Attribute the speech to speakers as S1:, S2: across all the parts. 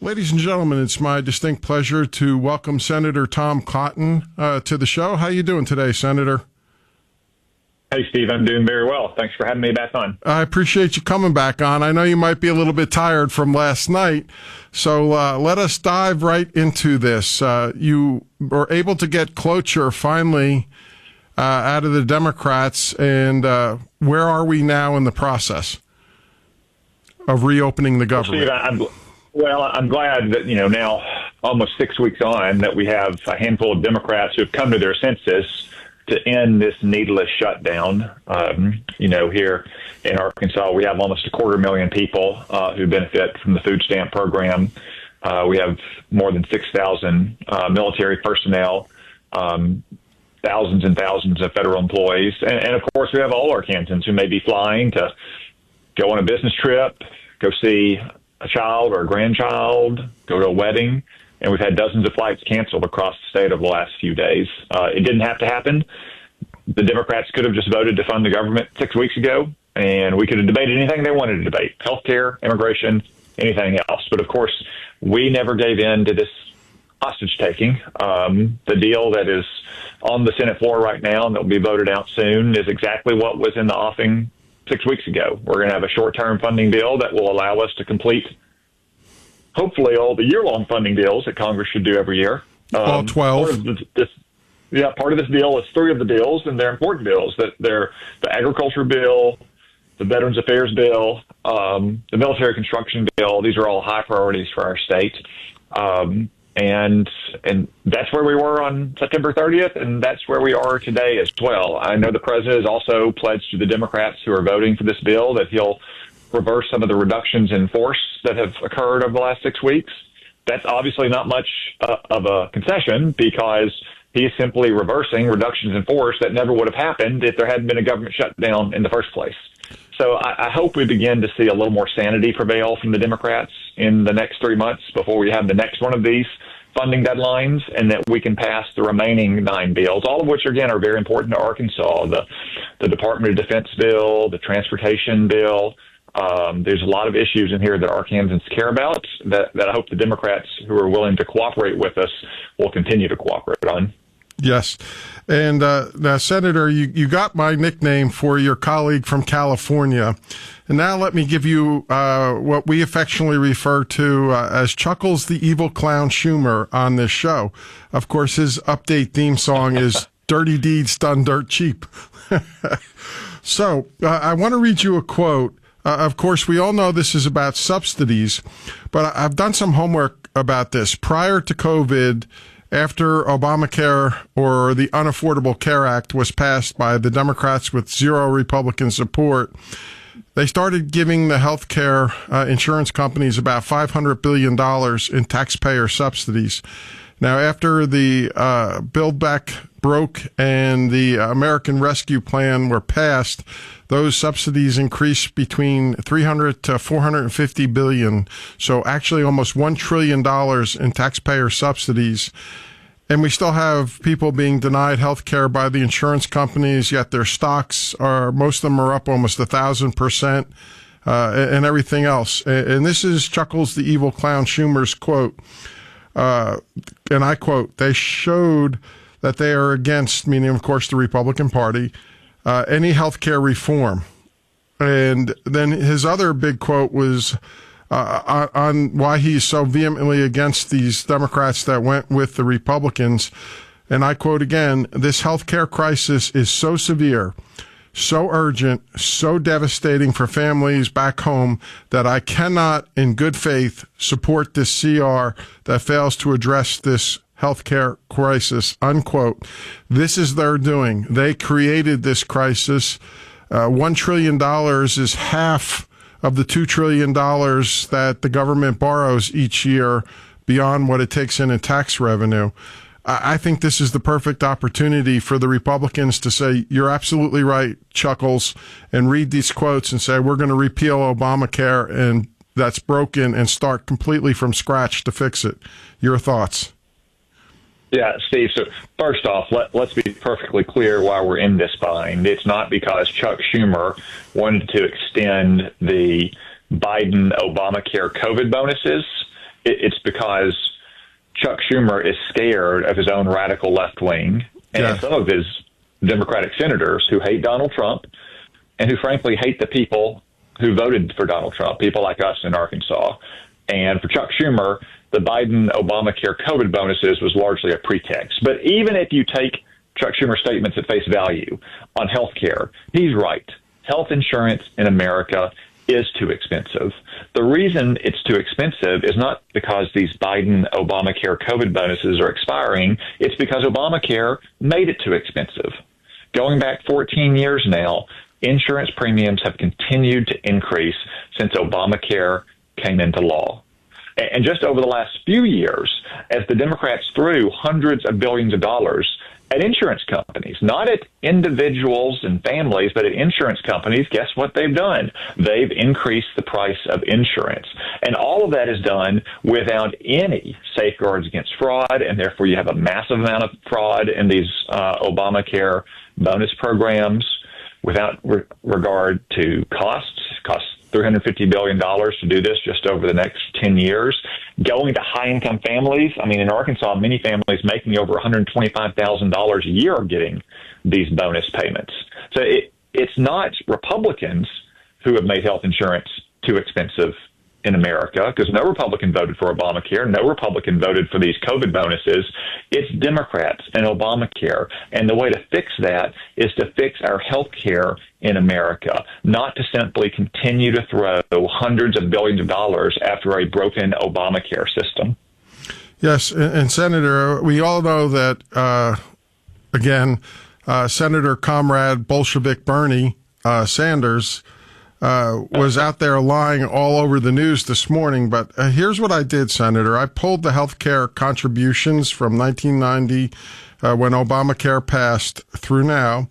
S1: Ladies and gentlemen, it's my distinct pleasure to welcome Senator Tom Cotton to the show. How are you doing today, Senator?
S2: Hey, Steve, I'm doing very well. Thanks for having me back on.
S1: I appreciate you coming back on. I know you might be a little bit tired from last night, so let us dive right into this. You were able to get cloture finally out of the Democrats, and where are we now in the process of reopening the government?
S2: Steve, I'm glad that, now almost 6 weeks on that we have a handful of Democrats who have come to their senses to end this needless shutdown. Here in Arkansas, we have almost 250,000 people who benefit from the food stamp program. We have more than 6,000 military personnel, thousands and thousands of federal employees. And of course, we have all Arkansans who may be flying to go on a business trip, go see a child or a grandchild, go to a wedding. And we've had dozens of flights canceled across the state over the last few days. It didn't have to happen. The Democrats could have just voted to fund the government 6 weeks ago, and we could have debated anything they wanted to debate: healthcare, immigration, anything else. But of course, we never gave in to this hostage taking. The deal that is on the Senate floor right now and that will be voted out soon is exactly what was in the offing 6 weeks ago. We're going to have a short-term funding bill that will allow us to complete, hopefully, all the year-long funding deals that Congress should do every year.
S1: All 12.
S2: Part of this deal is three of the bills, and they're important bills. They're the agriculture bill, the Veterans Affairs bill, the military construction bill. These are all high priorities for our state. And that's where we were on September 30th, and that's where we are today as well. I know the president has also pledged to the Democrats who are voting for this bill that he'll reverse some of the reductions in force that have occurred over the last 6 weeks. That's obviously not much of a concession, because he is simply reversing reductions in force that never would have happened if there hadn't been a government shutdown in the first place. So I hope we begin to see a little more sanity prevail from the Democrats in the next 3 months before we have the next one of these funding deadlines, and that we can pass the remaining 9 bills, all of which, again, are very important to Arkansas. The Department of Defense bill, the transportation bill. There's a lot of issues in here that Arkansans care about that I hope the Democrats who are willing to cooperate with us will continue to cooperate on.
S1: Yes. And now, Senator, you got my nickname for your colleague from California. And now let me give you what we affectionately refer to as Chuckles the Evil Clown Schumer on this show. Of course, his update theme song is Dirty Deeds Done Dirt Cheap. So I want to read you a quote. Of course, we all know this is about subsidies, but I've done some homework about this. Prior to COVID, after Obamacare, or the Unaffordable Care Act, was passed by the Democrats with zero Republican support, they started giving the healthcare insurance companies about $500 billion in taxpayer subsidies. Now, after the Build Back broke and the American Rescue Plan were passed, those subsidies increased between $300 to $450 billion. So actually almost $1 trillion in taxpayer subsidies. And we still have people being denied health care by the insurance companies, yet their stocks most of them are up almost 1,000%, and everything else. And this is Chuckles the Evil Clown Schumer's quote. And I quote, "They showed that they are against," meaning, of course, the Republican Party, "any health care reform." And then his other big quote was on why he's so vehemently against these Democrats that went with the Republicans. And I quote again, "This health care crisis is so severe, so urgent, so devastating for families back home that I cannot, in good faith, support this CR that fails to address this healthcare crisis," unquote. This is their doing. They created this crisis. $1 trillion is half of the $2 trillion that the government borrows each year beyond what it takes in tax revenue. I think this is the perfect opportunity for the Republicans to say, "You're absolutely right, Chuckles," and read these quotes and say, "We're going to repeal Obamacare, and that's broken, and start completely from scratch to fix it." Your thoughts?
S2: Yeah, Steve, so first off, let's be perfectly clear why we're in this bind. It's not because Chuck Schumer wanted to extend the Biden Obamacare COVID bonuses. It's because Chuck Schumer is scared of his own radical left wing and some of his Democratic senators who hate Donald Trump and who frankly hate the people who voted for Donald Trump, people like us in Arkansas. And for Chuck Schumer, the Biden Obamacare COVID bonuses was largely a pretext. But even if you take Chuck Schumer's statements at face value on health care, he's right. Health insurance in America is too expensive. The reason it's too expensive is not because these Biden Obamacare COVID bonuses are expiring. It's because Obamacare made it too expensive. Going back 14 years now, insurance premiums have continued to increase since Obamacare came into law. And just over the last few years, as the Democrats threw hundreds of billions of dollars at insurance companies, not at individuals and families, but at insurance companies, guess what they've done? They've increased the price of insurance. And all of that is done without any safeguards against fraud, and therefore you have a massive amount of fraud in these Obamacare bonus programs without regard to costs $350 billion to do this just over the next 10 years. Going to high-income families, I mean, in Arkansas, many families making over $125,000 a year are getting these bonus payments. So it's not Republicans who have made health insurance too expensive in America, because no Republican voted for Obamacare, no Republican voted for these COVID bonuses. It's Democrats and Obamacare. And the way to fix that is to fix our health care in America, not to simply continue to throw hundreds of billions of dollars after a broken Obamacare system.
S1: Yes, and Senator, we all know that, Senator Comrade Bolshevik Bernie Sanders was out there lying all over the news this morning. But here's what I did, Senator. I pulled the health care contributions from 1990 when Obamacare passed through now.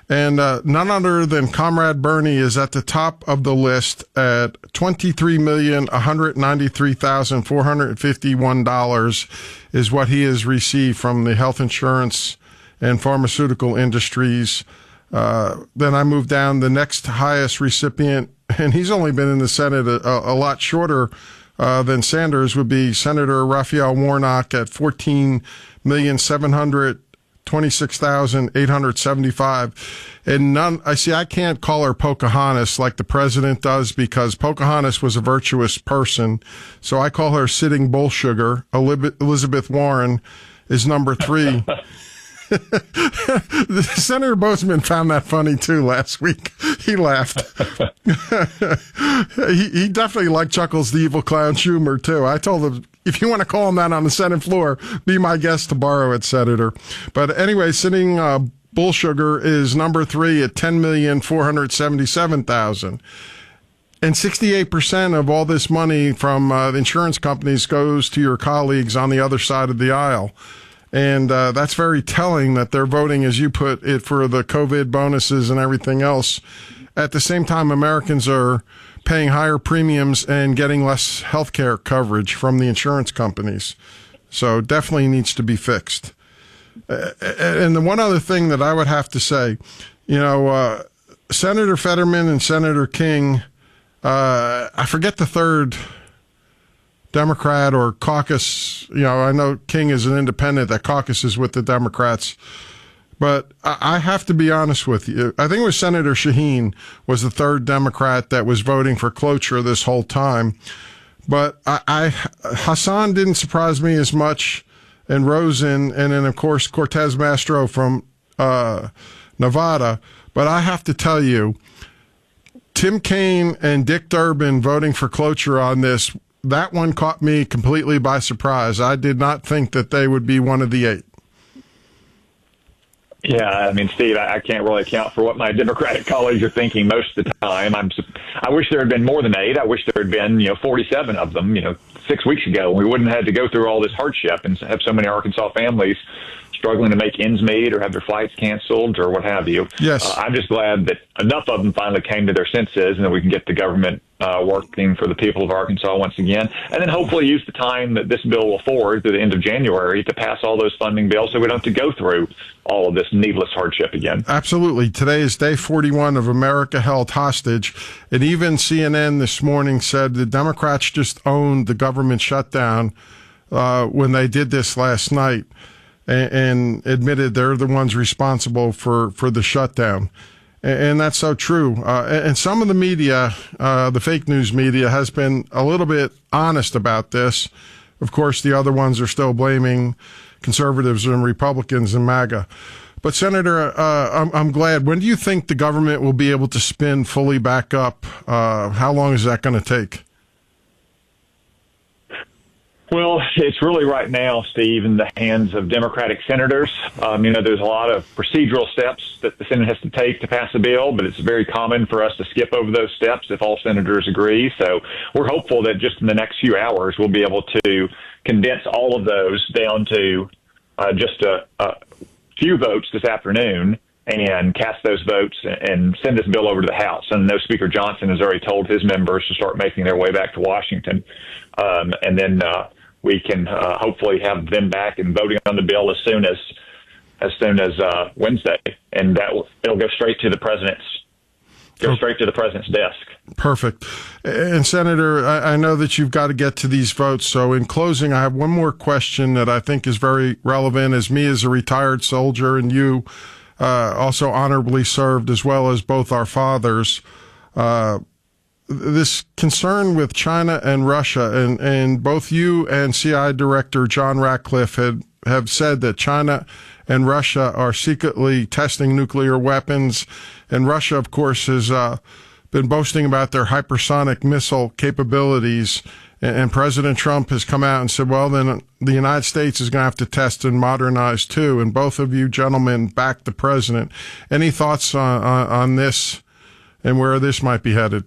S1: And none other than Comrade Bernie is at the top of the list at $23,193,451 is what he has received from the health insurance and pharmaceutical industries. Then I moved down. The next highest recipient, and he's only been in the Senate a lot shorter than Sanders, would be Senator Raphael Warnock at $14,726,875. And I can't call her Pocahontas like the president does, because Pocahontas was a virtuous person. So I call her Sitting Bull Sugar. Elizabeth Warren is number 3. Senator Bozeman found that funny too last week. He laughed. he definitely liked Chuckles the Evil Clown Schumer too. I told him, if you want to call him that on the Senate floor, be my guest to borrow it, Senator. But anyway, Sitting Bull Sugar is number 3 at $10,477,000. And 68% of all this money from the insurance companies goes to your colleagues on the other side of the aisle. And that's very telling that they're voting, as you put it, for the COVID bonuses and everything else. At the same time, Americans are paying higher premiums and getting less health care coverage from the insurance companies. So definitely needs to be fixed. And the one other thing that I would have to say, Senator Fetterman and Senator King, I forget the third Democrat or caucus, I know King is an independent that caucuses with the Democrats, but I have to be honest with you. I think it was Senator Shaheen was the third Democrat that was voting for cloture this whole time. But Hassan didn't surprise me as much, and Rosen, and then of course Cortez Masto from Nevada. But I have to tell you, Tim Kaine and Dick Durbin voting for cloture on this, that one caught me completely by surprise. I did not think that they would be one of the 8.
S2: Yeah, I mean, Steve, I can't really account for what my Democratic colleagues are thinking most of the time. I wish there had been more than 8. I wish there had been, 47 of them, 6 weeks ago. We wouldn't have had to go through all this hardship and have so many Arkansas families struggling to make ends meet or have their flights canceled or what have you.
S1: Yes.
S2: I'm just glad that enough of them finally came to their senses and that we can get the government working for the people of Arkansas once again, and then hopefully use the time that this bill will afford through the end of January to pass all those funding bills so we don't have to go through all of this needless hardship again.
S1: Absolutely. Today is day 41 of America Held Hostage, and even CNN this morning said the Democrats just owned the government shutdown when they did this last night and admitted they're the ones responsible for the shutdown. And that's so true. And some of the media, the fake news media, has been a little bit honest about this. Of course, the other ones are still blaming conservatives and Republicans and MAGA. But, Senator, I'm glad. When do you think the government will be able to spin fully back up? How long is that going to take?
S2: Well, it's really right now, Steve, in the hands of Democratic senators. There's a lot of procedural steps that the Senate has to take to pass a bill, but it's very common for us to skip over those steps if all senators agree. So we're hopeful that just in the next few hours, we'll be able to condense all of those down to just a few votes this afternoon and cast those votes and send this bill over to the House. And I know Speaker Johnson has already told his members to start making their way back to Washington. And then we can hopefully have them back and voting on the bill as soon as Wednesday, and it'll go straight to the president's desk.
S1: Perfect. And Senator, I know that you've got to get to these votes. So in closing, I have one more question that I think is very relevant. As me as a retired soldier, and you also honorably served, as well as both our fathers. This concern with China and Russia, and both you and CIA Director John Ratcliffe have said that China and Russia are secretly testing nuclear weapons. And Russia, of course, has been boasting about their hypersonic missile capabilities. And President Trump has come out and said, well, then the United States is going to have to test and modernize too. And both of you gentlemen backed the president. Any thoughts on this and where this might be headed?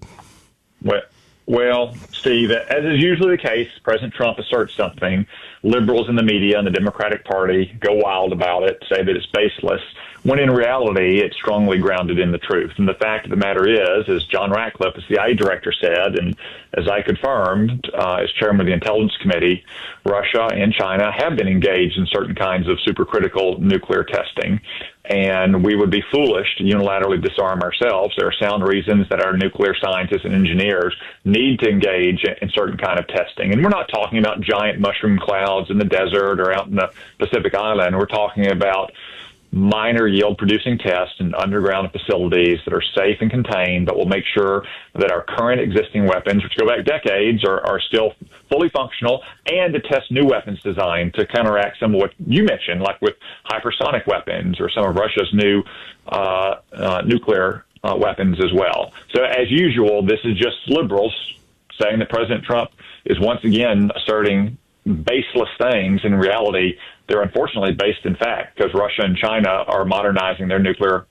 S2: Well, Steve, as is usually the case, President Trump asserts something. Liberals in the media and the Democratic Party go wild about it, say that it's baseless, when in reality it's strongly grounded in the truth. And the fact of the matter is, as John Ratcliffe, the CIA director, said, and as I confirmed as chairman of the Intelligence Committee, Russia and China have been engaged in certain kinds of supercritical nuclear testing. And we would be foolish to unilaterally disarm ourselves. There are sound reasons that our nuclear scientists and engineers need to engage in certain kind of testing. And we're not talking about giant mushroom clouds in the desert or out in the Pacific Island. We're talking about minor yield producing tests in underground facilities that are safe and contained, but will make sure that our current existing weapons, which go back decades, are still fully functional, and to test new weapons designed to counteract some of what you mentioned, like with hypersonic weapons or some of Russia's new nuclear weapons as well. So as usual, this is just liberals saying that President Trump is once again asserting baseless things. In reality, they're unfortunately based in fact, because Russia and China are modernizing their nuclear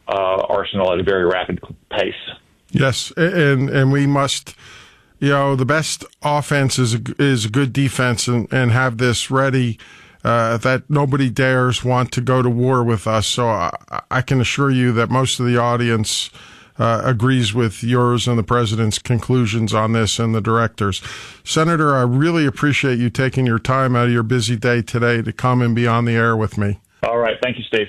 S2: arsenal at a very rapid pace.
S1: Yes, and we must, the best offense is a good defense, and have this ready that nobody dares want to go to war with us. So I can assure you that most of the audience agrees with yours and the president's conclusions on this, and the directors. Senator, I really appreciate you taking your time out of your busy day today to come and be on the air with me.
S2: All right. Thank you, Steve.